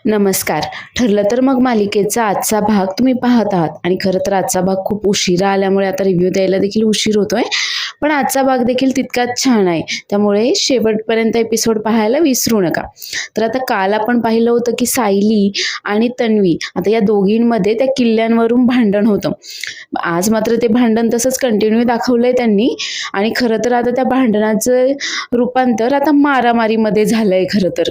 नमस्कार. ठरलं तर मग मालिकेचा आजचा भाग तुम्ही पाहत आहात आणि खरं तर आजचा भाग खूप उशिरा आल्यामुळे आता रिव्ह्यू द्यायला देखील उशीर होतोय. पण आजचा भाग देखील तितकाच छान आहे. त्यामुळे शेवटपर्यंत एपिसोड पाहायला विसरू नका. तर आता काल आपण पाहिलं होतं की सायली आणि तन्वी आता या दोघींमध्ये त्या किल्ल्यांवरून भांडण होतं. आज मात्र ते भांडण तसंच कंटिन्यू दाखवलंय त्यांनी आणि खरं तर आता त्या भांडणाचं रूपांतर आता मारामारीमध्ये झालंय खरं तर.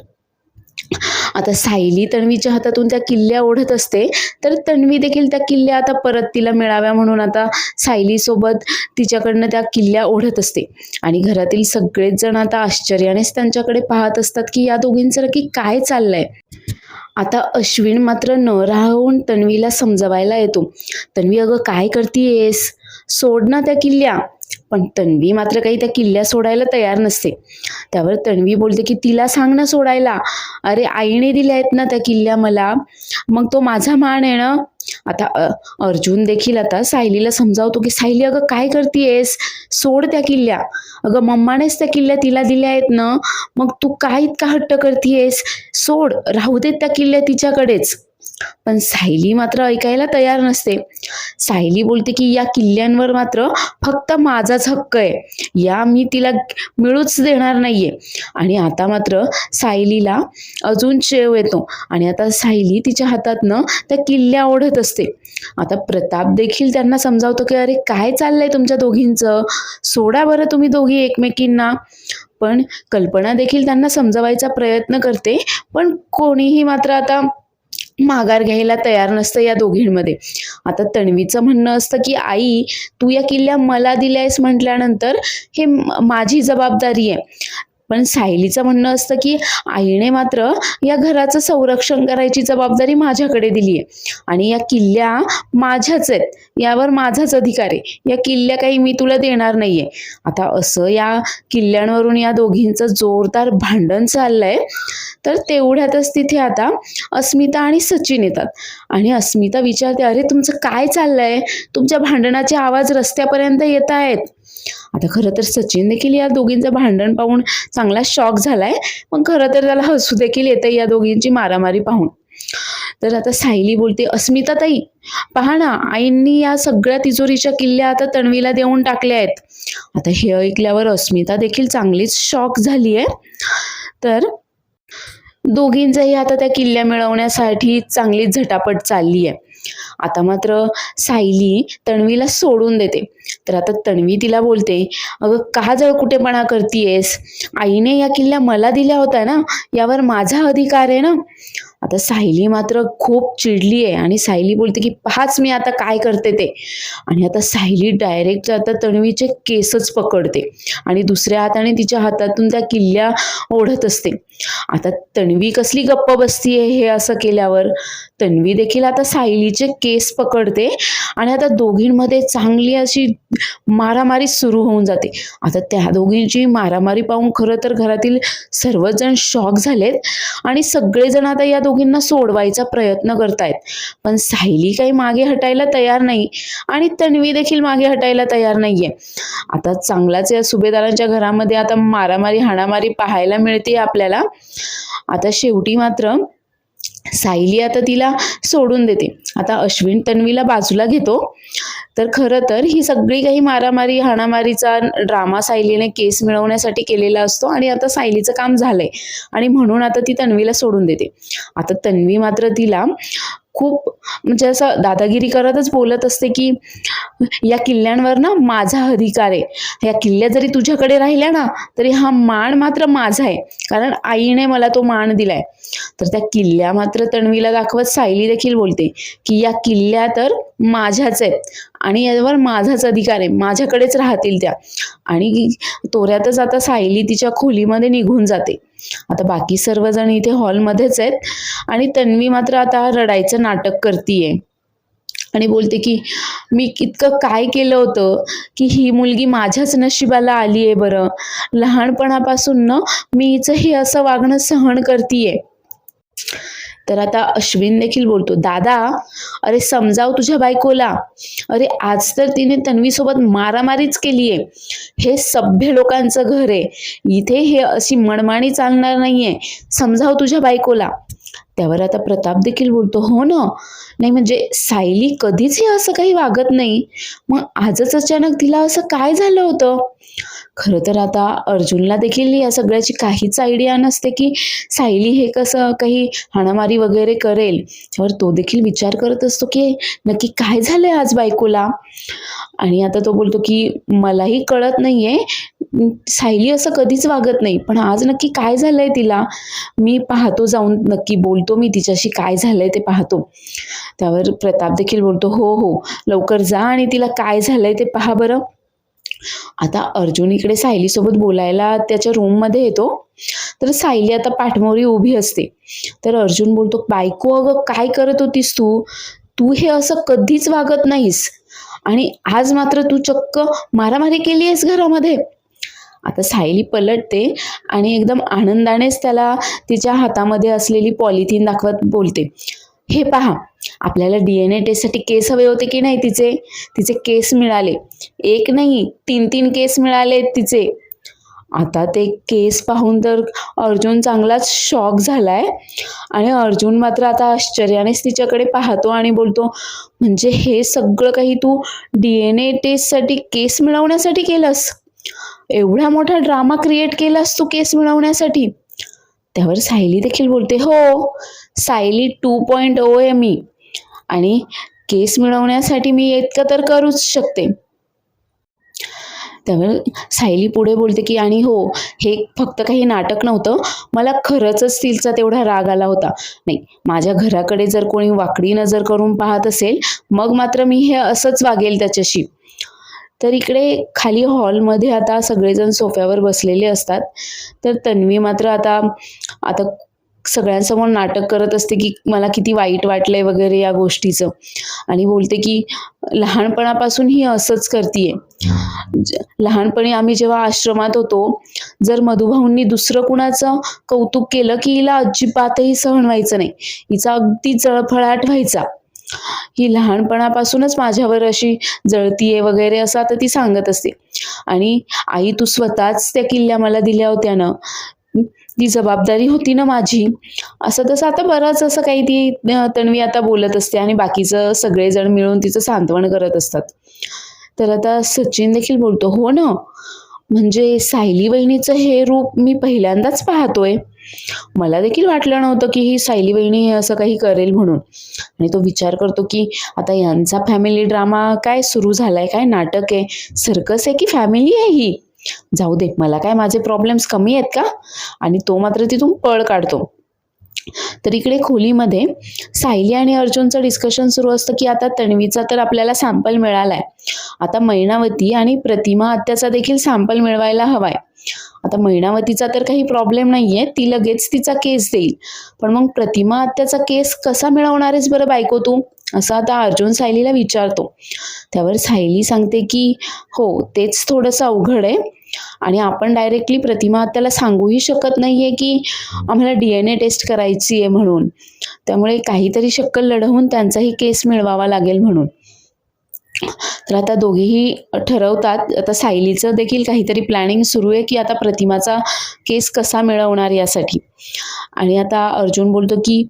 आता सायली तन्वीच्या हातातून त्या किल्ल्या ओढत असते, तर तन्वी देखील त्या किल्ल्या आता परत तिला मिळाव्या म्हणून आता सायली सोबत तिच्याकडनं त्या किल्ल्या ओढत असते. आणि घरातील सगळेच जण आता आश्चर्यानेच त्यांच्याकडे पाहत असतात की या दोघींचं नक्की काय चाललंय. आता अश्विन मात्र न राहून तन्वीला समजवायला येतो. तन्वी, अगं काय करतीयेस, सोड ना त्या किल्ल्या. पण तन्वी मात्र काही त्या किल्ल्या सोडायला तयार नसते. त्यावर तन्वी बोलते की तिला सांग ना सोडायला. अरे आईने दिल्या आहेत ना त्या किल्ल्या मला, मग तो माझा मान आहे ना. आता अर्जुन देखील आता सायलीला समजावतो की सायली अगं काय करतीयेस, सोड त्या किल्ल्या. अगं मम्मानेच त्या किल्ल्या तिला दिल्या आहेत ना, मग तू काय इतका हट्ट करतीयेस, सोड, राहू देत त्या किल्ल्या तिच्याकडेच. पण सायली मात्र ऐकायला तयार नसते. सायली बोलते की या किल्ल्यांवर मात्र फक्त माझाच हक्क आहे, या मी तिला मिळूच देणार नाहीये. आणि आता मात्र सायलीला अजून शेव येतो आणि आता सायली तिच्या हातातनं त्या किल्ल्या ओढत असते. आता प्रताप देखील त्यांना समजावतो की अरे काय चाललंय तुमच्या दोघींचं, सोडा बरं तुम्ही दोघी एकमेकींना. पण कल्पना देखील त्यांना समजावायचा प्रयत्न करते, पण कोणीही मात्र आता माघार घ्यायला तयार नसतं या दोघींमध्ये. आता तन्वीचं म्हणणं असतं की आई, तू या किल्ल्या मला दिल्यास म्हटल्यानंतर हे माझी जबाबदारी आहे. पण सायलीचं म्हणणं असतं की आईने मात्र या घराचं संरक्षण करायची जबाबदारी माझ्याकडे दिली आहे आणि या किल्ल्या माझ्याच आहेत, यावर माझाच अधिकार आहे, या किल्ल्या काही मी तुला देणार नाहीये. आता असं या किल्ल्यांवरून या दोघींचं जोरदार भांडण चाललंय. तर तेवढ्यातच तिथे आता अस्मिता आणि सचिन येतात आणि अस्मिता विचारते, अरे तुमचं काय चाललंय, तुमच्या भांडणाचे आवाज रस्त्यापर्यंत येत आहेत. आता खरं तर सचिन देखील या दोघींचं भांडण पाहून चांगला शॉक झालाय, पण खरं तर त्याला हसू देखील येतं या दोघींची मारामारी पाहून. तर आता सायली बोलते, अस्मिता ताई पहा ना, आईंनी या सगळ्या तिजोरीच्या किल्ल्या आता तन्वीला देऊन टाकल्या आहेत. आता हे ऐकल्यावर अस्मिता देखील चांगलीच शॉक झालीये. तर दोघींचंही आता त्या किल्ल्या मिळवण्यासाठी चांगलीच झटापट चालली आहे. आता मात्र सायली तन्वीला सोडून देते. तर आता तन्वी तिला बोलते, अगं का जळकुटेपणा करतीयेस, आईने या किल्ल्या मला दिल्या होत्या ना, यावर माझा अधिकार आहे ना. आता सायली मात्र खूप चिडली आहे आणि सायली बोलते की पाहाच मी आता काय करते ते. आणि आता सायली डायरेक्ट आता तन्वीचे केसच पकडते आणि दुसऱ्या हाताने तिच्या हातातून त्या किल्ल्या ओढत असते. आता तन्वी कसली गप्प बसतीये हे असं केल्यावर. तन्वी देखील आता सायलीचे केस पकडते आणि आता दोघींमध्ये चांगली अशी मारामारी सुरू होऊन जाते. आता त्या दोघींची मारामारी पाहून खरं तर घरातील सर्वच जण शॉक झालेत आणि सगळेजण आता या दोघींना सोडवायचा प्रयत्न करतायत. पण सायली काही मागे हटायला तयार नाही आणि तन्वी देखील मागे हटायला तयार नाहीये. आता चांगलाच या सुभेदारांच्या घरामध्ये आता मारामारी हाणामारी पाहायला मिळते आपल्याला. आता शेवटी मात्र सायली आता तिला सोडून देते. आता अश्विन तन्वीला बाजूला घेतो. तर खरं तर ही सगळी काही मारामारी हाणामारीचा ड्रामा सायलीने केस मिळवण्यासाठी केलेला असतो आणि आता सायलीचं काम झालंय आणि म्हणून आता ती तन्वीला सोडून देते. आता तन्वी मात्र तिला खूप म्हणजे असं दादागिरी करतच बोलत असते की या किल्ल्यांवर ना माझा अधिकार आहे, या किल्ल्या जरी तुझ्याकडे राहिल्या ना तरी हा मान मात्र माझा आहे, कारण आईने मला तो मान दिलाय. तर त्या किल्ल्या मात्र तन्वीला दाखवत सायली देखील बोलते की या किल्ल्या तर माझ्याच आहेत आणि यावर माझाच अधिकार आहे, माझ्याकडेच राहतील त्या. आणि तोऱ्यातच आता सायली तिच्या खोलीमध्ये निघून जाते. आता बाकी सर्वजण इथे हॉलमध्येच आहेत आणि तन्वी मात्र आता रडायचं नाटक करतीये आणि बोलते की मी इतकं काय केलं होतं की ही मुलगी माझ्याच नशिबाला आली आहे बरं, लहानपणापासून ना मी हिचं हे असं वागणं सहन करतीये. तर आता अश्विन देखील बोलतो, दादा अरे समजाव तुझ्या बायकोला, अरे आज तर तिने तन्वीसोबत मारामारीच केली आहे, हे सभ्य लोकांचं घर आहे, इथे हे अशी मनमानी चालणार नाहीये, समजाव तुझ्या बायकोला. त्यावर आता प्रताप देखील बोलतो, हो ना, नाही म्हणजे सायली कधीच हे असं काही वागत नाही, मग आजच अचानक तिला असं काय झालं होतं? खरं तर आता अर्जुनला देखील या सगळ्याची काहीच आयडिया नसते की सायली हे कसं काही हाणामारी वगैरे करेल. त्यावर तो देखील विचार करत असतो की नक्की काय झालंय आज बायकोला. आणि आता तो बोलतो की मलाही कळत नाहीये, सायली असं कधीच वागत नाही, पण आज नक्की काय झालंय तिला, मी पाहतो जाऊन, नक्की बोलतो मी तिच्याशी, काय झालंय ते पाहतो. त्यावर प्रताप देखील बोलतो, हो हो, लवकर जा आणि तिला काय झालंय ते पहा बरं. आता अर्जुन इकडे सायलीसोबत बोलायला त्याच्या रूममध्ये येतो. तर सायली आता पाठमोरी उभी असते. तर अर्जुन बोलतो, बायको अगं काय करत होतीस तू? तू हे असं कधीच वागत नाहीस आणि आज मात्र तू चक्क मारामारी केली आहेस घरामध्ये. आता सायली पलटते आणि एकदम आनंदानेच त्याला तिच्या हातामध्ये असलेली पॉलिथिन दाखवत बोलते, हे पहा, आपल्याला DNA टेस्टसाठी केस हवे होते की नाही तिचे, तिचे केस मिळाले. एक नाही, 3-3 केस मिळाले तिचे. आता ते केस पाहून तर अर्जुन चांगलाच शॉक झालाय आणि अर्जुन मात्र आता आश्चर्यानेच तिच्याकडे पाहतो आणि बोलतो, म्हणजे हे सगळं काही तू DNA टेस्टसाठी, केस मिळवण्यासाठी केलंस? एवढा मोठा ड्रामा क्रिएट केलास तू केस मिळवण्यासाठी? त्यावर सायली देखील बोलते, हो, सायली 2.0 आहे मी आणि केस मिळवण्यासाठी मी इतकं तर करूच शकते. त्यावर सायली पुढे बोलते की आणि हो, हे फक्त काही नाटक नव्हतं, मला खरंच तिचा तेवढा राग आला होता. नाही, माझ्या घराकडे जर कोणी वाकडी नजर करून पाहत असेल, मग मात्र मी हे असंच वागेल त्याच्याशी. तर इकडे खाली हॉलमध्ये आता सगळेजण सोफ्यावर बसलेले असतात. तर तन्वी मात्र आता आता सगळ्यांसमोर नाटक करत असते की मला किती वाईट वाटलंय वगैरे या गोष्टीचं, आणि बोलते की लहानपणापासून ही असंच करतीये. लहानपणी आम्ही जेव्हा आश्रमात होतो, जर मधुभाऊंनी दुसरं कुणाचं कौतुक केलं की हिला अजिबातही सहन व्हायचं नाही, हिचा अगदी जळफळाट व्हायचा. ही लहानपणापासूनच माझ्यावर अशी जळतीये वगैरे असं आता ती सांगत असते. आणि आई, तू स्वतःच त्या किल्ल्या मला दिल्या होत्या ना, ती जबाबदारी होती ना माझी, असं तसं आता बरंच असं काही ती तन्वी आता बोलत असते आणि बाकीचं सगळेजण मिळून तिचं सांत्वन करत असतात. तर आता सचिन देखील बोलतो, हो ना, म्हणजे सायली वहिनीचं हे रूप मी पहिल्यांदाच पाहतोय. मला देखील वाटलं नव्हतं की ही सायली वहिनी हे असं काही करेल म्हणून. आणि तो विचार करतो की आता यांचा फॅमिली ड्रामा काय सुरू झालाय, काय नाटक आहे, सर्कस आहे की फॅमिली आहे ही? जाऊ दे, मला काय माझे प्रॉब्लेम्स कमी आहेत का? आणि तो मात्र तिथून पळ काढतो. तर इकडे खोलीमध्ये सायली आणि अर्जुनचं डिस्कशन सुरू असतं की आता तन्वीचा तर आपल्याला सॅम्पल मिळालाय, आता मैनावती आणि प्रतिमा आत्याचा देखील सॅम्पल मिळवायला हवाय. आता मैनावतीचा तर काही प्रॉब्लेम नाहीये, ती लगेच तिचा केस देईल, पण मग प्रतिमा आत्याचा केस कसा मिळवणार आहेस बरं बायको तू, असं आता अर्जुन सायलीला विचारतो. त्यावर सायली सांगते की हो, तेच थोडंसं अवघड आहे आणि आपण डायरेक्टली प्रतिमा आत्याला सांगूही शकत नाहीये की आम्हाला DNA टेस्ट करायची आहे म्हणून, त्यामुळे काहीतरी शक्कल लढवून त्यांचाही केस मिळवावा लागेल म्हणून. तर आता दोघेही ठरवतात, आता सायलीचं देखील काहीतरी प्लॅनिंग सुरू आहे की आता प्रतिमाचा केस कसा मिळवणार यासाठी. आणि आता अर्जुन बोलतो की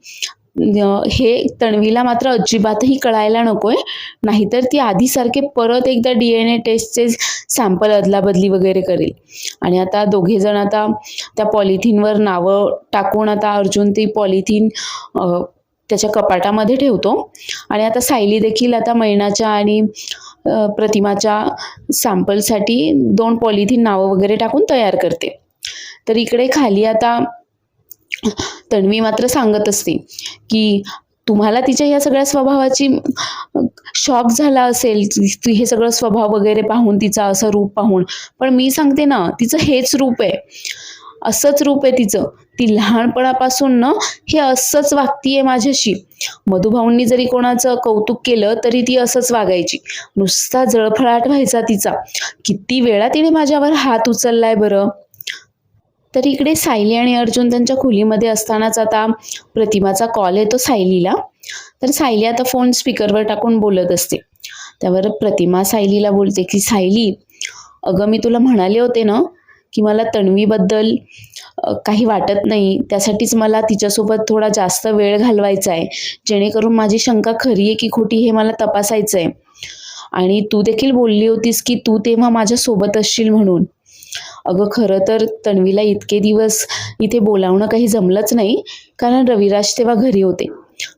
हे तन्वीला मात्र अजिबातही कळायला नकोय, नाहीतर ती आधीसारखे परत एकदा DNA टेस्टचे सॅम्पल अदलाबदली वगैरे करेल. आणि आता दोघे जण आता त्या पॉलिथिनवर नावं टाकून आता अर्जुन ती पॉलिथिन त्याच्या कपाटामध्ये ठेवतो. आणि आता सायली देखील आता मैनाच्या आणि प्रतिमाच्या सॅम्पलसाठी 2 पॉलिथिन नावं वगैरे टाकून तयार करते. तर इकडे खाली आता तन्वी मात्र सांगत असते की तुम्हाला तिच्या या सगळ्या स्वभावाची शॉक झाला असेल, हे सगळं स्वभाव वगैरे पाहून, तिचं असं रूप पाहून, पण मी सांगते ना, तिचं हेच रूप आहे, असंच रूप आहे तिचं. ती लहानपणापासून ना हे असंच वागतीये माझ्याशी. मधुभाऊंनी जरी कोणाचं कौतुक केलं तरी ती असंच वागायची, नुसता जळफळाट व्हायचा तिचा. किती वेळा तिने माझ्यावर हात उचललाय बरं. तर इकडे सायली आणि अर्जुन त्यांच्या खोलीमध्ये असतानाच आता प्रतिमाचा कॉल येतो सायलीला. तर सायली आता फोन स्पीकरवर टाकून बोलत असते. त्यावर प्रतिमा सायलीला बोलते की सायली, अगं मी तुला म्हणाले होते ना की मला तन्वीबद्दल काही वाटत नाही. त्यासाठीच मला तिच्यासोबत थोडा जास्त वेळ घालवायचा आहे, जेणेकरून माझी शंका खरी आहे की खोटी हे मला तपासायचं आहे. आणि तू देखील बोलली होतीस की तू तेव्हा माझ्यासोबत असशील म्हणून. अगं खरं तर तन्वीला इतके दिवस इथे बोलावणं काही जमलंच नाही, कारण रविराज तेव्हा घरी होते.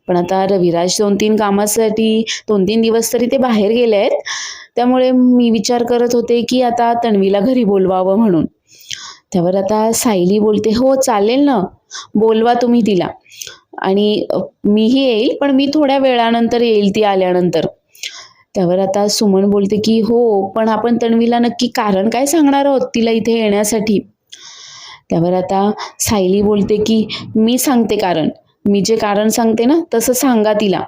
पण आता रविराज 2-3 कामासाठी 2-3 दिवस तरी ते बाहेर गेले आहेत. त्यामुळे मी विचार करत होते की आता तन्वीला घरी बोलवावं म्हणून. त्यावर आता सायली बोलते, "हो चालेल ना, बोलवा तुम्ही तिला आणि मीही येईल, पण मी थोड्या वेळानंतर येईल ती आल्यानंतर." त्यावर आता सुमन बोलते की "हो, पण आपण तन्वीला नक्की कारण काय सांगणार आहोत तिला इथे येण्यासाठी?" त्यावर आता सायली बोलते की "मी सांगते कारण. मी जे कारण सांगते ना, तसं सांगा तिला."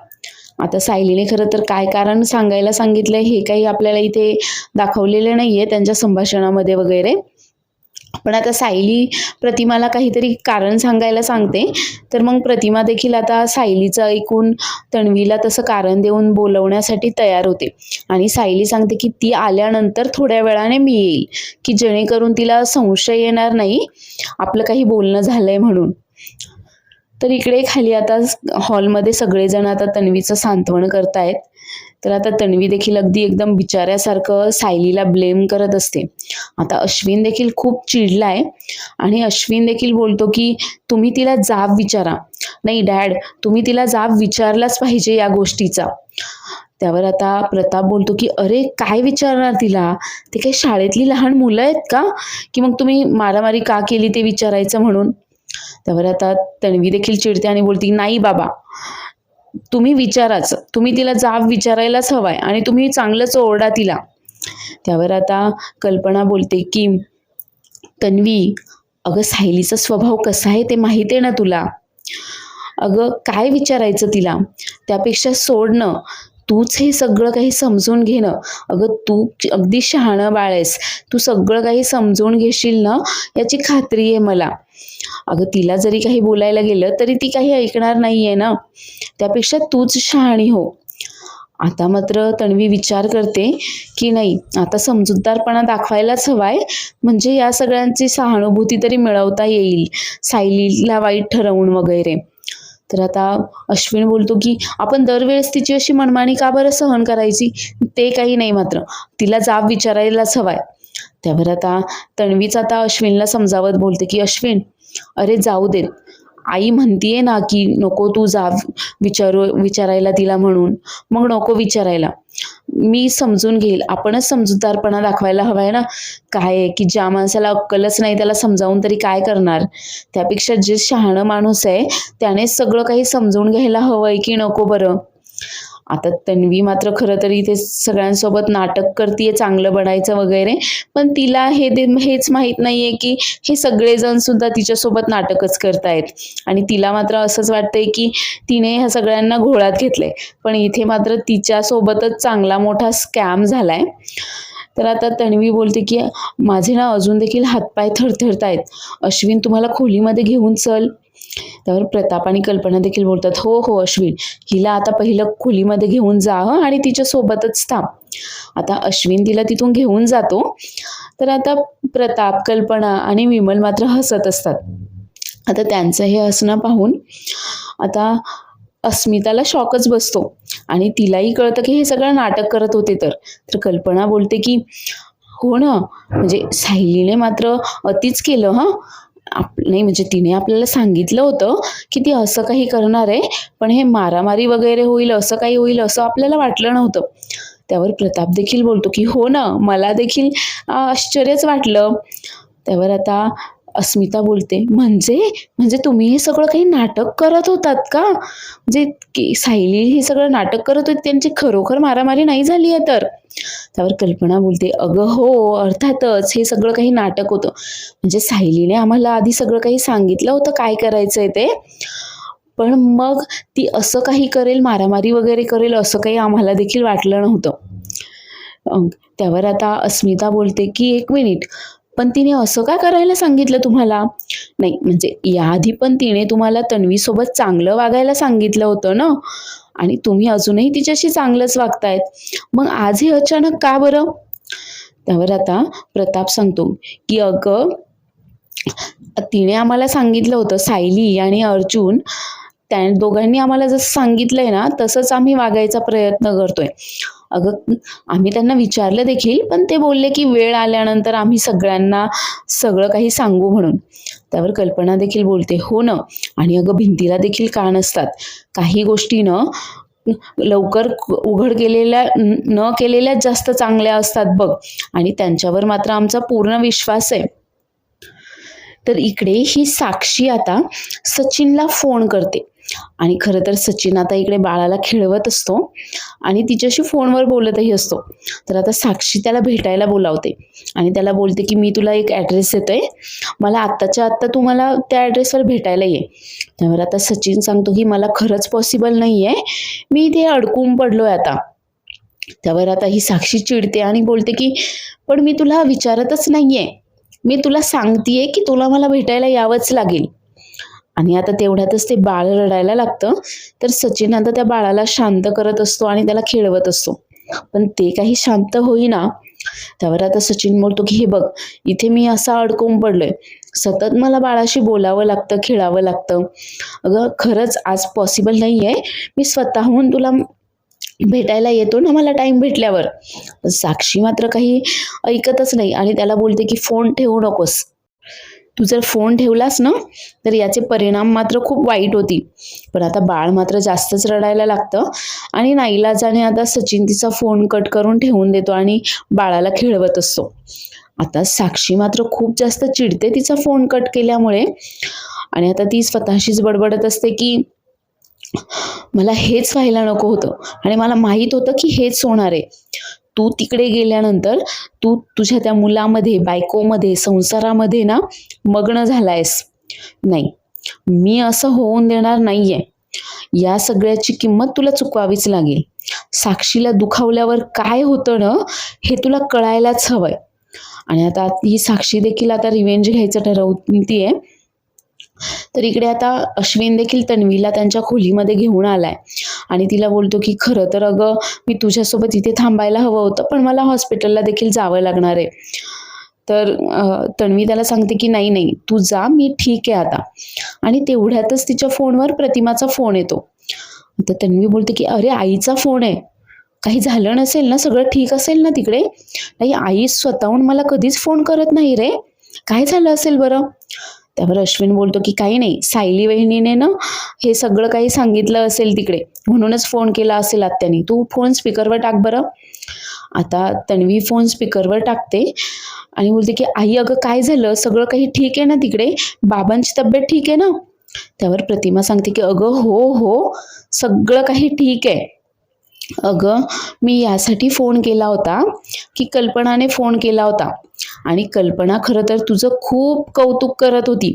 आता सायलीने खरं तर काय कारण सांगायला सांगितलंय हे काही आपल्याला इथे दाखवलेलं नाहीये त्यांच्या संभाषणामध्ये वगैरे. पण आता सायली प्रतिमाला काहीतरी कारण सांगायला सांगते, तर मग प्रतिमा देखील आता सायलीचं ऐकून तन्वीला तसं कारण देऊन बोलवण्यासाठी तयार होते. आणि सायली सांगते की ती आल्यानंतर थोड्या वेळाने मी येईल, की जेणेकरून तिला संशय येणार नाही आपलं काही बोलणं झालंय म्हणून. तर इकडे खाली आता हॉलमध्ये सगळेजण आता तन्वीचं सांत्वन करतायत. तर आता तन्वी देखील अगदी एकदम बिचाऱ्यासारखं सायलीला ब्लेम करत असते. आता अश्विन देखील खूप चिडलाय आणि अश्विन देखील बोलतो की तुम्ही तिला जाब विचारा. नाही डॅड, तुम्ही तिला जाब विचारलाच पाहिजे या गोष्टीचा. त्यावर आता प्रताप बोलतो की अरे काय विचारणार तिला? ते काही शाळेतली लहान मुलं आहेत का? की मग तुम्ही मारामारी का केली ते विचारायचं म्हणून? त्यावर आता तन्वी देखील चिडते आणि बोलते, "नाही बाबा, तुम्ही विचाराच. तुम्ही तिला जाब विचारायलाच हवाय आणि तुम्ही चांगलंच ओरडा तिला." त्यावर आता कल्पना बोलते की "तन्वी, अगं सायलीचा स्वभाव कसा आहे ते माहिती आहे ना तुला. अगं काय विचारायचं तिला? त्यापेक्षा सोडणं. तूच हे सगळं काही समजून घे ना. अगं तू अगदी शहाणं बाळ आहेस. तू सगळं काही समजून घेशील ना याची खात्री आहे मला. अगं तिला जरी काही बोलायला गेलं तरी ती काही ऐकणार नाहीये ना. त्यापेक्षा तूच शहाणी हो." आता मात्र तन्वी विचार करते की नाही, आता समजूतदारपणा दाखवायलाच हवाय, म्हणजे या सगळ्यांची सहानुभूती तरी मिळवता येईल, सायलीला वाईट ठरवून वगैरे. तर आता अश्विन बोलतो की आपण दरवेळेस तिची अशी मनमानी का बरं सहन करायची? ते काही नाही मात्र. तिला जाब विचारायलाच हवाय. त्यावर आता तन्वीच आता अश्विनला समजावत बोलते की अश्विन, अरे जाऊ देत. आई म्हणतीये ना की नको तू जाब विचारायला तिला म्हणून. मग नको विचारायला. मी समजून घेईल. आपणच समजूतदारपणा दाखवायला हवाय ना. काय आहे की ज्या माणसाला अक्कलच नाही त्याला समजावून तरी काय करणार? त्यापेक्षा जे शहाणं माणूस आहे त्यानेच सगळं काही समजून घ्यायला हवंय की नको बरं? आता तन्वी मात्र खरं तर इथे सगळ्यांसोबत नाटक करतीये चांगलं बनायचं वगैरे, पण तिला हेच माहीत नाहीये की हे सगळेजण सुद्धा तिच्यासोबत नाटकच करतायत आणि तिला मात्र असंच वाटतंय की तिने ह्या सगळ्यांना घोळात घेतलंय. पण इथे मात्र तिच्यासोबतच चांगला मोठा स्कॅम झालाय. तर आता तन्वी बोलते की माझे ना अजून देखील हातपाय थरथरतायत. अश्विन तुम्हाला खोलीमध्ये घेऊन चल. त्यावर प्रताप आणि कल्पना देखील बोलतात, "हो हो अश्विन, हिला आता पहिलं खोलीमध्ये घेऊन जा हं आणि तिच्या सोबतच थांब." आता अश्विन तिला तिथून घेऊन जातो. तर आता प्रताप, कल्पना आणि विमल मात्र हसत असतात. आता त्यांचं हे हसणं पाहून आता अस्मिताला शॉकच बसतो आणि तिलाही कळतं की हे सगळं नाटक करत होते तर. तर कल्पना बोलते की हो ना, म्हणजे सायलीने मात्र अतिच केलं हं. नाही म्हणजे तिने आपल्याला सांगितलं होतं की ती असं काही करणार आहे, पण हे मारामारी वगैरे होईल, असं काही होईल असं आपल्याला वाटलं नव्हतं. त्यावर प्रताप देखील बोलतो की हो ना, मला देखील आश्चर्यच वाटलं. त्यावर आता अस्मिता बोलते, म्हणजे म्हणजे तुम्ही हे सगळं काही नाटक करत होतात का? म्हणजे की सायली हे सगळं नाटक करत होती, त्यांची खरोखर मारामारी नाही झाली आहे तर? त्यावर कल्पना बोलते, "अगं हो, अर्थातच हे सगळं काही नाटक होतं. म्हणजे सायलीने आम्हाला आधी सगळं काही सांगितलं होतं काय करायचंय ते. पण मग ती असं काही करेल, मारामारी वगैरे करेल असं काही आम्हाला देखील वाटलं नव्हतं." अ, त्यावर आता अस्मिता बोलते की "एक मिनिट, पण तिने असं का करायला सांगितलं तुम्हाला?" "नाही, म्हणजे याआधी पण तिने तुम्हाला तन्वीसोबत चांगलं वागायला सांगितलं होतं ना आणि तुम्ही अजूनही तिच्याशी चांगलंच वागतायत. मग आज हे अचानक का बरं?" त्यावर आता प्रताप सांगतो की "अगं तिने आम्हाला सांगितलं होतं, सायली आणि अर्जुन त्या दोघांनी आम्हाला जसं सांगितलंय ना तसंच आम्ही वागायचा प्रयत्न करतोय. अगं आम्ही त्यांना विचारलं देखील, पण ते बोलले की वेळ आल्यानंतर आम्ही सगळ्यांना सगळं काही सांगू म्हणून. त्यावर कल्पना देखील बोलते, हो ना, आणि अगं भिंतीला देखील कान असतात. काही गोष्टी न लवकर उघड केलेल्या न केलेल्याच जास्त चांगल्या असतात बघ, आणि त्यांच्यावर मात्र आमचा पूर्ण विश्वास आहे. तर इकडे ही साक्षी आता सचिनला फोन करते, आणि खरं तर सचिन आता इकडे बाळाला खेळवत असतो आणि तिच्याशी फोनवर बोलतही असतो. तर आता साक्षी त्याला भेटायला बोलावते आणि त्याला बोलते की मी तुला एक ॲड्रेस देतोय, मला आत्ताच्या आत्ता तू मला त्या ॲड्रेसवर भेटायला ये. त्यावर आता सचिन सांगतो की मला खरंच पॉसिबल नाही आहे, मी इथे अडकून पडलोय आता. त्यावर आता ही साक्षी चिडते आणि बोलते की पण मी तुला विचारतच नाहीये, मी तुला सांगतेय की तुला मला भेटायला यावंच लागेल. आणि आता तेवढ्यातच ते बाळ रडायला लागतं. तर सचिन आता त्या बाळाला शांत करत असतो आणि त्याला खेळवत असतो, पण ते काही शांत होईना. त्यावर आता सचिन बोलतो की हे बघ, इथे मी असा अडकून पडलोय, सतत मला बाळाशी बोलावं लागतं, खेळावं लागतं. अगं खरंच आज पॉसिबल नाही आहे, मी स्वतःहून तुला भेटायला येतो ना मला टाइम भेटल्यावर. साक्षी मात्र काही ऐकतच नाही आणि त्याला बोलते की फोन ठेवू नकोस, तू जर फोन ठेवलास ना तर याचे परिणाम मात्र खूप वाईट होतील. पण आता बाळ मात्र जास्तच रडायला लागतं आणि नाईलाजाने आता सचिन तिचा फोन कट करून ठेवून देतो आणि बाळाला खेळवत असतो. आता साक्षी मात्र खूप जास्त चिडते तिचा फोन कट केल्यामुळे, आणि आता ती स्वतःशीच बडबडत असते की मला हेच व्हायला नको होतं आणि मला माहीत होतं की हेच होणार आहे. तू तिकडे गेल्यानंतर तू तुझ्या त्या मुलामध्ये, बायकोमध्ये, संसारामध्ये ना मग्न झालायस. नाही, मी असं होऊन देणार नाहीये. या सगळ्याची किंमत तुला चुकवावीच लागेल. साक्षीला दुखावल्यावर काय होतं ना हे तुला कळायलाच हवंय. आणि आता ही साक्षी देखील आता रिवेंज घ्यायचं ठरवतीये. तर इकडे आता अश्विन देखील तन्वीला त्यांच्या खोलीमध्ये घेऊन आलाय आणि तिला बोलतो की खरं तर अगं मी तुझ्यासोबत इथे थांबायला हवं होतं, पण मला हॉस्पिटलला देखील जावं लागणार आहे. तर तन्वी त्याला सांगते की नाही नाही तू जा, मी ठीक आहे आता. आणि तेवढ्यातच तिच्या फोनवर प्रतिमाचा फोन येतो. तर तन्वी बोलते की अरे आईचा फोन आहे, काही झालं नसेल ना, सगळं ठीक असेल ना तिकडे. नाही, आई स्वतःहून मला कधीच फोन करत नाही रे, काय झालं असेल बरं. त्यावर अश्विन बोलतो की काही नाही, सायली वहिनीने ना हे सगळं काही सांगितलं असेल तिकडे, म्हणूनच फोन केला असेल आत्यानी, तू फोन स्पीकरवर टाक बरं. आता तन्वी फोन स्पीकरवर टाकते आणि बोलते की आई अगं काय झालं, सगळं काही ठीक आहे ना तिकडे, बाबांची तब्येत ठीक आहे ना. त्यावर प्रतिमा सांगते की अगं हो हो, सगळं काही ठीक आहे. अगं मी यासाठी फोन केला होता की कल्पनाने फोन केला होता आणि कल्पना खरं तर तुझं खूप कौतुक करत होती.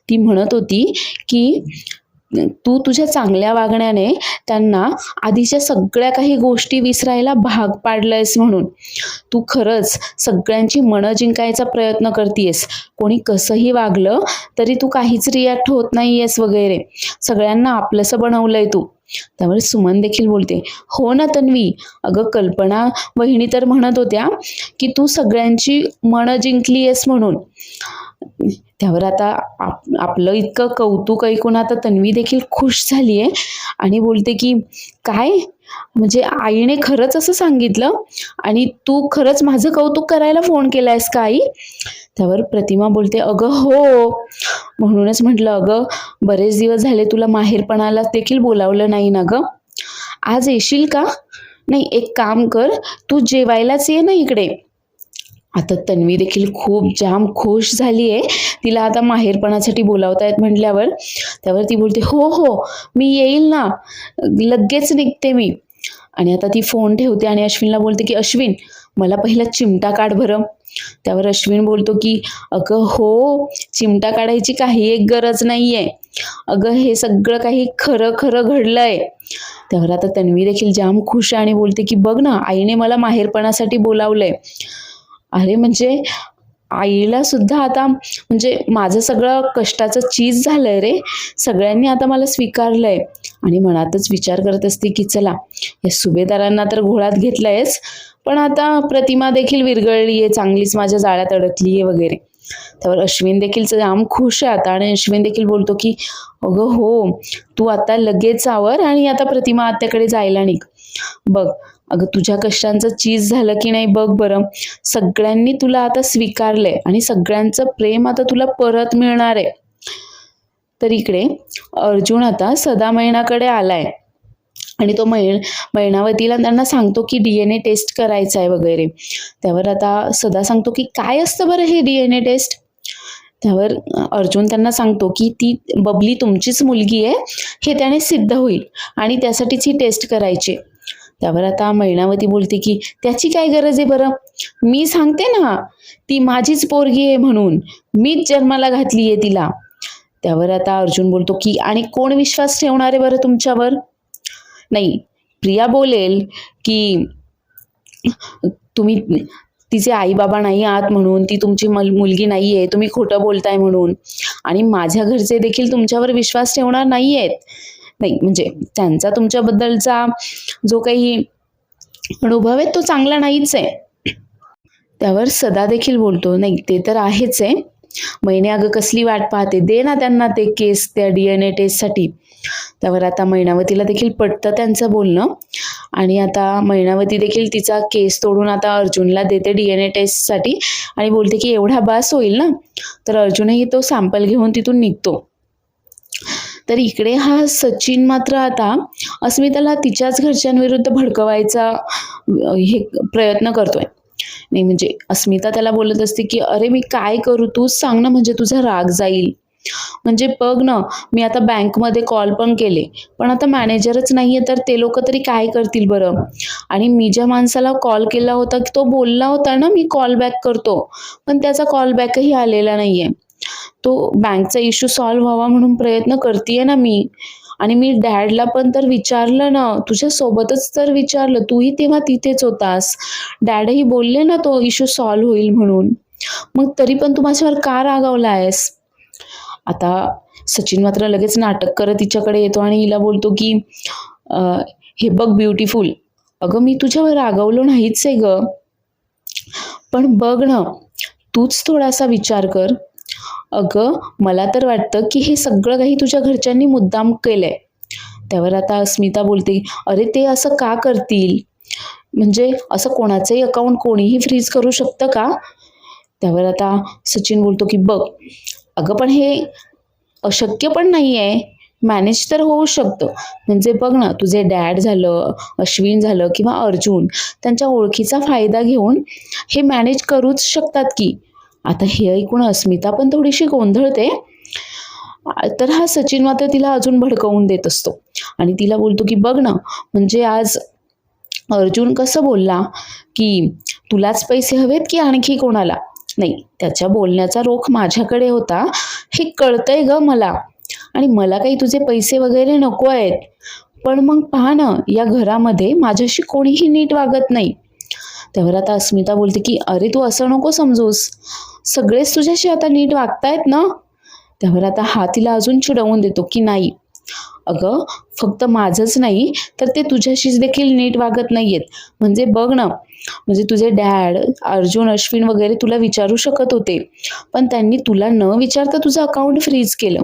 ती म्हणत होती की तू तुझ्या चांगल्या वागण्याने त्यांना आधीच्या सगळ्या काही गोष्टी विसरायला भाग पाडलंयस म्हणून. तू खरंच सगळ्यांची मनं जिंकायचा प्रयत्न करतेयस, कोणी कसंही वागलं तरी तू काहीच रिॲक्ट होत नाहीयेस वगैरे, सगळ्यांना आपलंसं बनवलंय तू. त्यावर सुमन देखील बोलते, हो ना तन्वी, अगं कल्पना वहिनी तर म्हणत होत्या की तू सगळ्यांची मनं जिंकलीयस म्हणून. त्यावर आता आपलं इतकं कौतुक ऐकून आता तन्वी देखील खुश झालीये आणि बोलते की काय, म्हणजे आईने खरंच असं सांगितलं आणि तू खरंच माझं कौतुक करायला फोन केलायस का आई. त्यावर प्रतिमा बोलते अगं हो, म्हणूनच म्हटलं अगं बरेच दिवस झाले तुला माहेरपणाला देखील बोलावलं नाही ना गं, आज येशील का. नाही एक काम कर, तू जेवायलाच ये ना इकडे. आता तन्वी देखील खूप जाम खुश झाली आहे, तिला आता माहेरपणासाठी बोलावतायत म्हटल्यावर. त्यावर ती बोलते हो हो मी येईल ना, लगेच निघते मी. आणि आता ती फोन ठेवते आणि अश्विनला बोलते की अश्विन मला पहिला चिमटा काढ बरं. त्यावर अश्विन बोलतो की अगं हो, चिमटा काढायची काही एक गरज नाहीये, अगं हे सगळं काही खरं खरं घडलंय. त्यावर आता तन्वी देखील जाम खुश आहे आणि बोलते की बघ ना, आईने मला माहेरपणासाठी बोलावलंय. अरे म्हणजे आईला सुद्धा आता म्हणजे माझं सगळं कष्टाचं चीज झालंय रे, सगळ्यांनी आता मला स्वीकारलंय. आणि मनातच विचार करत असते की चला या सुभेदारांना तर घोळात घेतलंयच, पण आता प्रतिमा देखील विरघळली आहे, चांगलीच माझ्या जाळ्यात अडकली आहे वगैरे. त्यावर अश्विन देखील जाम खुश आहे आता, आणि अश्विन देखील बोलतो की अगं हो, तू आता लगेच आवर आणि आता प्रतिमा आत्याकडे जायला निघ. बघ अगं, तुझ्या कष्टांचं चीज झालं की नाही बघ बरं. सगळ्यांनी तुला आता स्वीकारलंय आणि सगळ्यांचं प्रेम आता तुला परत मिळणार आहे. तर इकडे अर्जुन आता सदामयणाकडे आलाय आणि तो मैनावतीला त्यांना सांगतो की DNA टेस्ट करायचा आहे वगैरे. त्यावर आता सदा सांगतो की काय असतं बरं हे DNA टेस्ट. त्यावर अर्जुन त्यांना सांगतो की ती बबली तुमचीच मुलगी आहे हे त्याने सिद्ध होईल आणि त्यासाठीच ही टेस्ट करायची. त्यावर आता मैनावती बोलते की त्याची काय गरज आहे बरं, मी सांगते ना ती माझीच पोरगी आहे म्हणून, मीच जन्माला घातली आहे तिला. त्यावर आता अर्जुन बोलतो की आणि कोण विश्वास ठेवणार आहे बरं तुमच्यावर. नाही, प्रिया बोलेल की तुम्ही तिचे आई बाबा नाही आहात म्हणून, ती तुमची मुलगी नाही आहे, तुम्ही खोटं बोलताय म्हणून, आणि माझ्या घरचे देखील तुमच्यावर विश्वास ठेवणार नाही आहेत. नाही म्हणजे त्यांचा तुमच्याबद्दलचा जो काही अनुभव आहे तो चांगला नाहीच आहे. त्यावर सदा देखील बोलतो नाही ते तर आहेच आहे, मैने अगं कसली वाट पाहते, दे ना त्यांना ते केस त्या DNA टेस्टसाठी. त्यावर आता मैनावतीला देखील पटतं त्यांचं बोलणं, आणि आता मैनावती देखील तिचा केस तोडून आता अर्जुनला देते DNA टेस्टसाठी आणि बोलते की एवढा बास होईल ना. तर अर्जुनही तो सॅम्पल घेऊन तिथून निघतो. तर इकडे हा सचिन मात्र आता अस्मिताला तिच्याच घरच्यांविरुद्ध भडकवायचा हे प्रयत्न करतोय. नाही म्हणजे अस्मिता त्याला बोलत असते की अरे मी काय करू, तूच सांग ना, म्हणजे तुझा राग जाईल. म्हणजे बघ ना, मी आता बँकमध्ये कॉल पण केले, पण आता मॅनेजरच नाहीये, तर ते लोक तरी काय करतील बरं. आणि मी ज्या माणसाला कॉल केला होता की तो बोलला होता ना मी कॉल बॅक करतो, पण त्याचा कॉल बॅकही आलेला नाहीये. तो बँकचा इश्यू सॉल्व्ह व्हावा म्हणून प्रयत्न करतेय ना मी. आणि मी डॅडला पण तर विचारलं ना, तुझ्या सोबतच तर विचारलं, तूही तेव्हा तिथेच होतास. डॅडही बोलले ना तो इश्यू सॉल्व्ह होईल म्हणून, मग तरी पण तू माझ्यावर का रागावला आहेस. आता सचिन मात्र लगेच नाटक करत तिच्याकडे येतो आणि हिला बोलतो की हे बघ ब्युटिफुल, अगं मी तुझ्यावर रागावलो नाहीच आहे ग, पण बघ ना तूच थोडासा विचार कर. अगं मला तर वाटतं की हे सगळं काही तुझ्या घरच्यांनी मुद्दाम केलंय. त्यावर आता अस्मिता बोलते अरे ते असं का करतील, म्हणजे असं कोणाचंही अकाउंट कोणीही फ्रीज करू शकतं का. त्यावर आता सचिन बोलतो की बघ अगं पण हे अशक्य पण नाही आहे, मॅनेज तर होऊ शकतं. म्हणजे बघ ना, तुझे डॅड झालं, अश्विन झालं किंवा अर्जुन, त्यांच्या ओळखीचा फायदा घेऊन हे मॅनेज करूच शकतात की. आता हे ऐकून अस्मिता पण थोडीशी गोंधळते. तर हा सचिन मात्र तिला अजून भडकवून देत असतो आणि तिला बोलतो की बघ ना, म्हणजे आज अर्जुन कसं बोलला की तुलाच पैसे हवेत की आणखी कोणाला. नाही, त्याच्या बोलण्याचा रोख माझ्याकडे होता हे कळतंय ग मला, आणि मला काही तुझे पैसे वगैरे नको आहेत, पण मग पहा ना या घरामध्ये माझ्याशी कोणीही नीट वागत नाही. त्यावर आता अस्मिता बोलते की अरे तू असं नको समजूस, सगळेच तुझ्याशी आता नीट वागतायत ना. त्यावर आता हा तिला अजून चिडवून देतो की नाही अगं, फक्त माझंच नाही तर ते तुझ्याशीच देखील नीट वागत नाहीयेत. म्हणजे बघ ना, म्हणजे तुझे डॅड अर्जुन अश्विन वगैरे तुला विचारू शकत होते, पण त्यांनी तुला न विचारता तुझं अकाउंट फ्रीज केलं.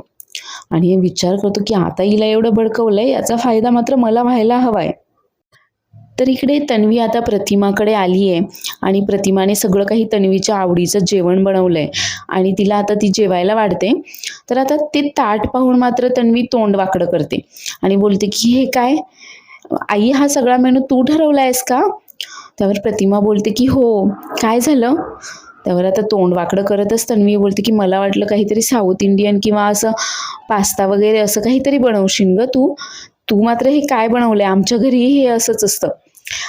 आणि विचार करतो की आता हिला एवढं भडकवलंय, याचा फायदा मात्र मला व्हायला हवाय. तर इकडे तन्वी आता प्रतिमाकडे आली आहे आणि प्रतिमाने सगळं काही तन्वीच्या आवडीचं जेवण बनवलंय आणि तिला आता ती जेवायला वाढते. तर आता ते ताट पाहून मात्र तन्वी तोंड वाकडं करते आणि बोलते की हे काय आई, हा सगळा मेनू तू ठरवलायस का. त्यावर प्रतिमा बोलते की हो, काय झालं. त्यावर आता तोंड वाकडं करतच तन्वी बोलते की मला वाटलं काहीतरी साऊथ इंडियन किंवा असं पास्ता वगैरे असं काहीतरी बनवशील ग तू. तू मात्र हे काय बनवलंय, आमच्या घरीही हे असंच असतं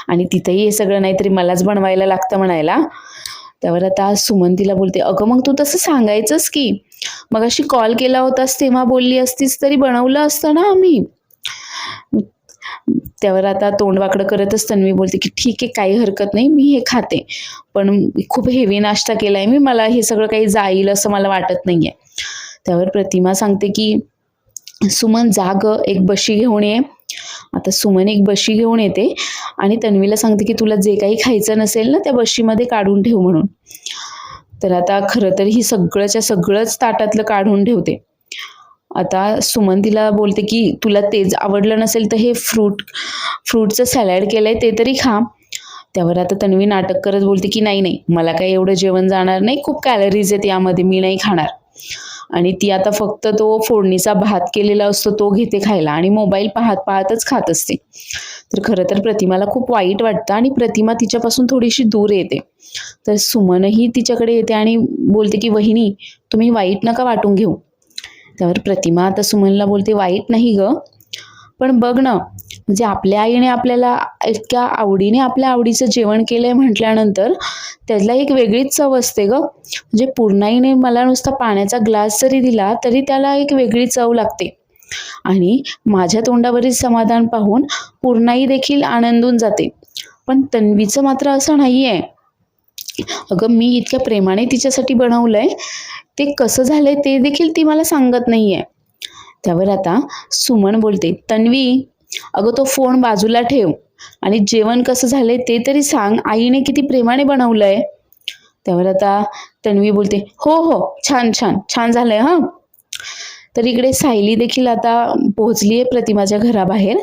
आणि तिथंही हे सगळं नाहीतरी मलाच बनवायला लागतं म्हणायला. त्यावर आता सुमन तिला बोलते अगं मग तू तसं सांगायचंस की, मगाशी कॉल केला होतास तेव्हा बोलली असतीस तरी बनवलं असतं ना आम्ही. त्यावर आता तोंड वाकडं करतच तन्वी बोलते की ठीक आहे, काही हरकत नाही, मी हे खाते, पण खूप हेवी नाश्ता केलाय मी, मला हे सगळं काही जाईल असं मला वाटत नाहीये. त्यावर प्रतिमा सांगते की सुमन जाग, एक बशी घेऊन ये. आता सुमन एक बशी घेऊन येते आणि तन्वीला सांगते की तुला जे काही खायचं नसेल ना त्या बशीमध्ये काढून ठेव म्हणून. तर आता खरं तर ही सगळंच्या सगळंच ताटातलं काढून ठेवते. आता सुमन तिला बोलते की तुला तेच आवडलं नसेल तर हे फ्रूटचं सॅलड केलंय ते तरी खा. त्यावर आता तन्वी नाटक करत बोलते की नाही नाही, मला काही एवढं जेवण जाणार नाही, खूप कॅलरीज आहेत यामध्ये, मी नाही खाणार. आणि ती आता फक्त तो फोडणीचा भात केलेला असतो तो घेते खायला आणि मोबाईल पाहत पाहतच खात असते. तर खरं तर प्रतिमाला खूप वाईट वाटतं आणि प्रतिमा तिच्यापासून थोडीशी दूर येते. तर सुमनही तिच्याकडे येते आणि बोलते की वहिनी, तुम्ही वाईट नका वाटून घेऊ. त्यावर प्रतिमा आता सुमनला बोलते, वाईट नाही ग, पण बघ ना, म्हणजे आपल्या आईने आपल्याला इतक्या आवडीने आपल्या आवडीचं जेवण केलंय म्हटल्यानंतर त्याला एक वेगळीच चव असते ग. म्हणजे पूर्णाईने मला नुसता पाण्याचा ग्लास जरी दिला तरी त्याला एक वेगळी चव लागते. आणि माझ्या तोंडावरील समाधान पाहून पूर्णाई देखील आनंदून जाते. पण तन्वीचं मात्र असं नाहीये. अगं, मी इतक्या प्रेमाने तिच्यासाठी बनवलंय, ते कसं झालंय ते देखील ती मला सांगत नाहीये. त्यावर आता सुमन बोलते, तन्वी, अगं तो फोन बाजूला ठेव आणि जेवण कसं झालंय ते तरी सांग, आईने किती प्रेमाने बनवलंय. त्यावर आता तन्वी बोलते, हो हो, छान छान छान झालंय हा. तर इकडे सायली देखील आता पोहोचली आहे प्रतिमाच्या घराबाहेर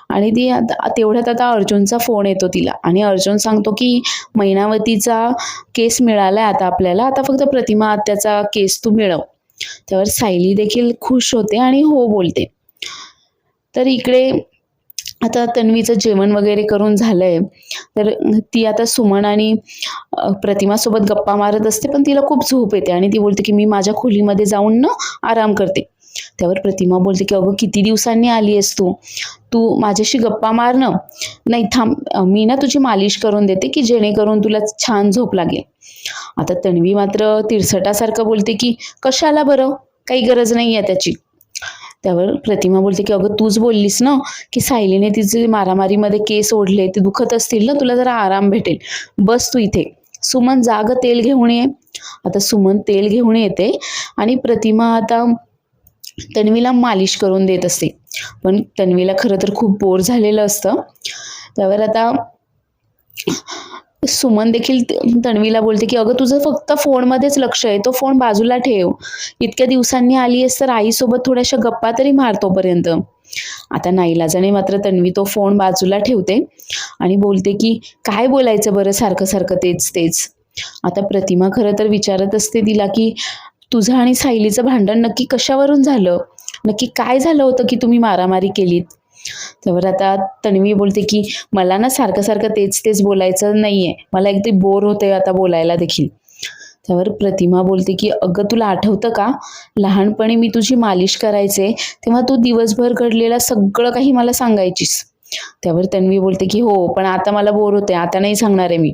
आणि ती आता तेवढ्यात आता अर्जुनचा फोन येतो तिला आणि अर्जुन सांगतो की मैनावतीचा केस मिळालाय आता आपल्याला, आता फक्त प्रतिमा आत्याचा केस तू मिळव. त्यावर सायली देखील खुश होते आणि हो बोलते. तर इकडे आता तन्वीचं जेवण वगैरे करून झालंय, तर ती आता सुमन आणि प्रतिमासोबत गप्पा मारत असते, पण तिला खूप झोप येते आणि ती बोलते की मी माझ्या खोलीमध्ये जाऊन ना आराम करते. त्यावर प्रतिमा बोलते की अगं, किती दिवसांनी आली आहेस तू, तू माझ्याशी गप्पा मार ना. नाही थांब, मी ना तुझी मालिश करून देते की जेणेकरून तुला छान झोप लागेल. आता तन्वी मात्र तिरसटासारखं बोलते की कशाला बरं, काही गरज नाही आहे त्याची. त्यावर प्रतिमा बोलते की अगं, तूच बोललीस ना की सायलीने तिचे मारामारीमध्ये केस ओढले, ते दुखत असतील ना, तुला जरा आराम भेटेल, बस तू इथे. सुमन, जाग तेल घेऊन ये. आता सुमन तेल घेऊन येते आणि प्रतिमा आता तन्वीला मालिश करून देत असते. पण तन्वीला खरं तर खूप बोर झालेलं असतं. त्यावर आता सुमन देखील तन्वीला बोलते की अगं, तुझं फक्त फोनमध्येच लक्ष आहे, तो फोन बाजूला ठेव. इतक्या दिवसांनी आली आहेस तर आईसोबत थोड्याशा गप्पा तरी मार तोपर्यंत. आता नाईलाजाने मात्र तन्वी तो फोन बाजूला ठेवते आणि बोलते की काय बोलायचं बरं सारखं सारखं तेच तेच. आता प्रतिमा खरं तर विचारत असते तिला की तुझं आणि सायलीचं भांडण नक्की कशावरून झालं, नक्की काय झालं होतं की तुम्ही मारामारी केलीत. त्यावर आता तन्वी बोलते की मला ना सारखं सारखं तेच तेच बोलायचं नाहीये, मला एकदा बोर होतंय आता बोलायला देखील. त्यावर प्रतिमा बोलते की अगं, तुला आठवतं का, लहानपणी मी तुझी मालिश करायचे तेव्हा तू दिवसभर घडलेलं सगळं काही मला सांगायचीस. त्यावर तन्वी बोलते की हो, पण आता मला बोर होते, आता नाही सांगणार आहे मी.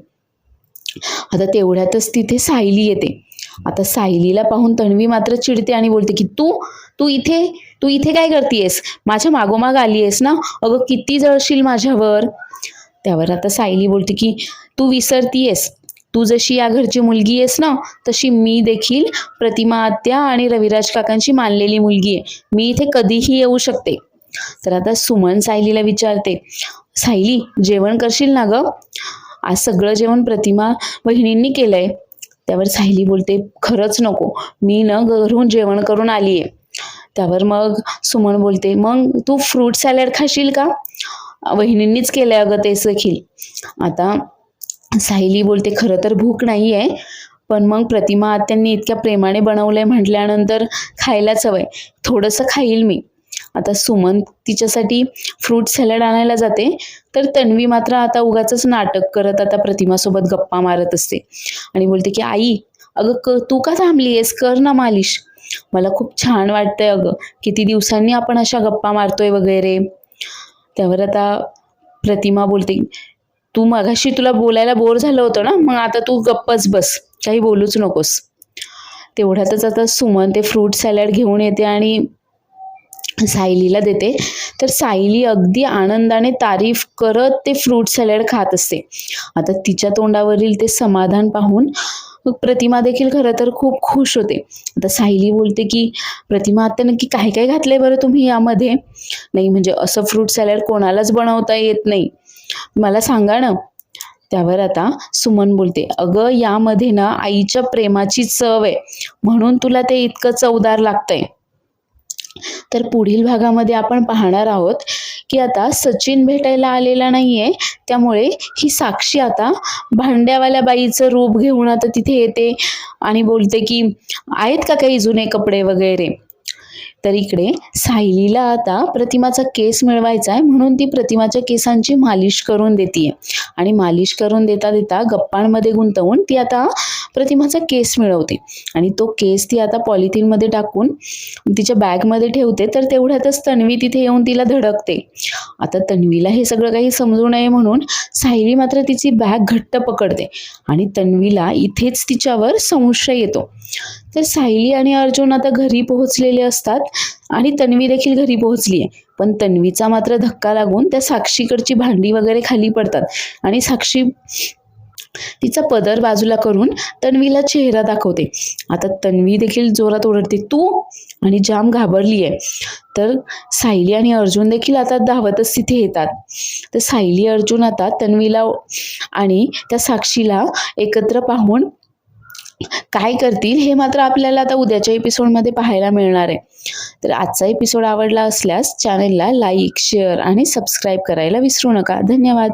आता तेवढ्यातच तिथे सायली येते. आता सायलीला पाहून तन्वी मात्र चिडते आणि बोलते की तू तू इथे तू इथे काय करतेयस, माझ्या मागोमाग आलीयस ना, अगं किती जळशील माझ्यावर. त्यावर आता सायली बोलते की तू विसरतीयस, तू जशी या घरची मुलगी आहेस ना, तशी मी देखील प्रतिमा आत्या आणि रविराज काकांची मानलेली मुलगी आहे, मी इथे कधीही येऊ शकते. तर आता सुमन सायलीला विचारते, सायली, जेवण करशील ना ग, आज सगळं जेवण प्रतिमा वहिनींनी केलंय. त्यावर सायली बोलते, खरंच नको, मी ना घरून जेवण करून आलीये. त्यावर मग सुमन बोलते, मग तू फ्रूट सॅलड खाशील का, वहिनींनीच केलंय अगं तेच देखील. आता सायली बोलते, खरं तर भूक नाहीये, पण मग प्रतिमा आत्यांनी इतक्या प्रेमाने बनवलंय म्हटल्यानंतर खायलाच हवंय, थोडंसं खाईल मी. आता सुमन तिच्यासाठी फ्रूट सॅलड आणायला जाते, तर तन्वी मात्र आता उगाचच नाटक करत आता प्रतिमासोबत गप्पा मारत असते आणि बोलते की आई, अगं तू का थांबलीयस, कर ना मालिश, मला खूप छान वाटतंय अगं, किती दिवसांनी आपण अशा गप्पा मारतोय वगैरे. त्यावर आता प्रतिमा बोलते, तू मगाशी तुला बोलायला बोर झालं होतं ना, मग आता तू गप्पच बस, काही बोलूच नकोस. तेवढ्यातच आता सुमन ते फ्रूट सॅलड घेऊन येते आणि सायलीला देते. तर सायली अगदी आनंदाने तारीफ करत ते फ्रूट सॅलड खात असते. आता तिच्या तोंडावरील ते समाधान पाहून प्रतिमा देखील खरं तर खूप खुश होते. आता सायली बोलते की प्रतिमा, आता नक्की काय काय घातलंय बरं तुम्ही यामध्ये, नाही म्हणजे असं फ्रूट सॅलड कोणालाच बनवता येत नाही, मला सांगा ना. त्यावर आता सुमन बोलते, अगं यामध्ये ना आईच्या प्रेमाची चव आहे म्हणून तुला ते इतकं चवदार लागतंय. तर पुढील भागामध्ये आपण पाहणार आहोत की आता सचिन भेटायला आलेला नाहीये, त्यामुळे ही साक्षी आता भांड्यावाल्या बाईचं रूप घेऊन आता तिथे येते आणि बोलते की आहेत का काही जुने कपडे वगैरे. तर इकडे सायलीला आता प्रतिमाचा केस मिळवायचा आहे म्हणून ती प्रतिमाच्या केसांची मालिश करून देते आणि मालिश करून देता देता गप्पांमध्ये गुंतवून ती आता प्रतिमाचा केस मिळवते आणि तो केस ती आता पॉलिथिनमध्ये टाकून तिच्या बॅगमध्ये ठेवते. तर तेवढ्यातच तन्वी तिथे येऊन तिला धडकते. आता तन्वीला हे सगळं काही समजू नये म्हणून सायली मात्र तिची बॅग घट्ट पकडते आणि तन्वीला इथेच तिच्यावर संशय येतो. तर सायली आणि अर्जुन आता घरी पोहोचलेले असतात आणि तन्वी देखील घरी पोहोचली आहे. पण तन्वीचा मात्र धक्का लागून त्या साक्षीकडची भांडी वगैरे खाली पडतात आणि साक्षी तिचा पदर बाजूला करून तन्वीला चेहरा दाखवते. आता तन्वी देखील जोरात ओरडते, तू, आणि जाम घाबरली आहे. तर सायली आणि अर्जुन देखील आता धावतच तिथे येतात. तर सायली अर्जुन आता तन्वीला आणि त्या साक्षीला एकत्र पाहून काय करतील हे मात्र आपल्याला आता उद्याच्या एपिसोडमध्ये पाहायला मिळणार आहे. तर आजचा एपिसोड आवडला असल्यास चॅनेलला लाईक, शेअर आणि सबस्क्राईब करायला विसरू नका. धन्यवाद.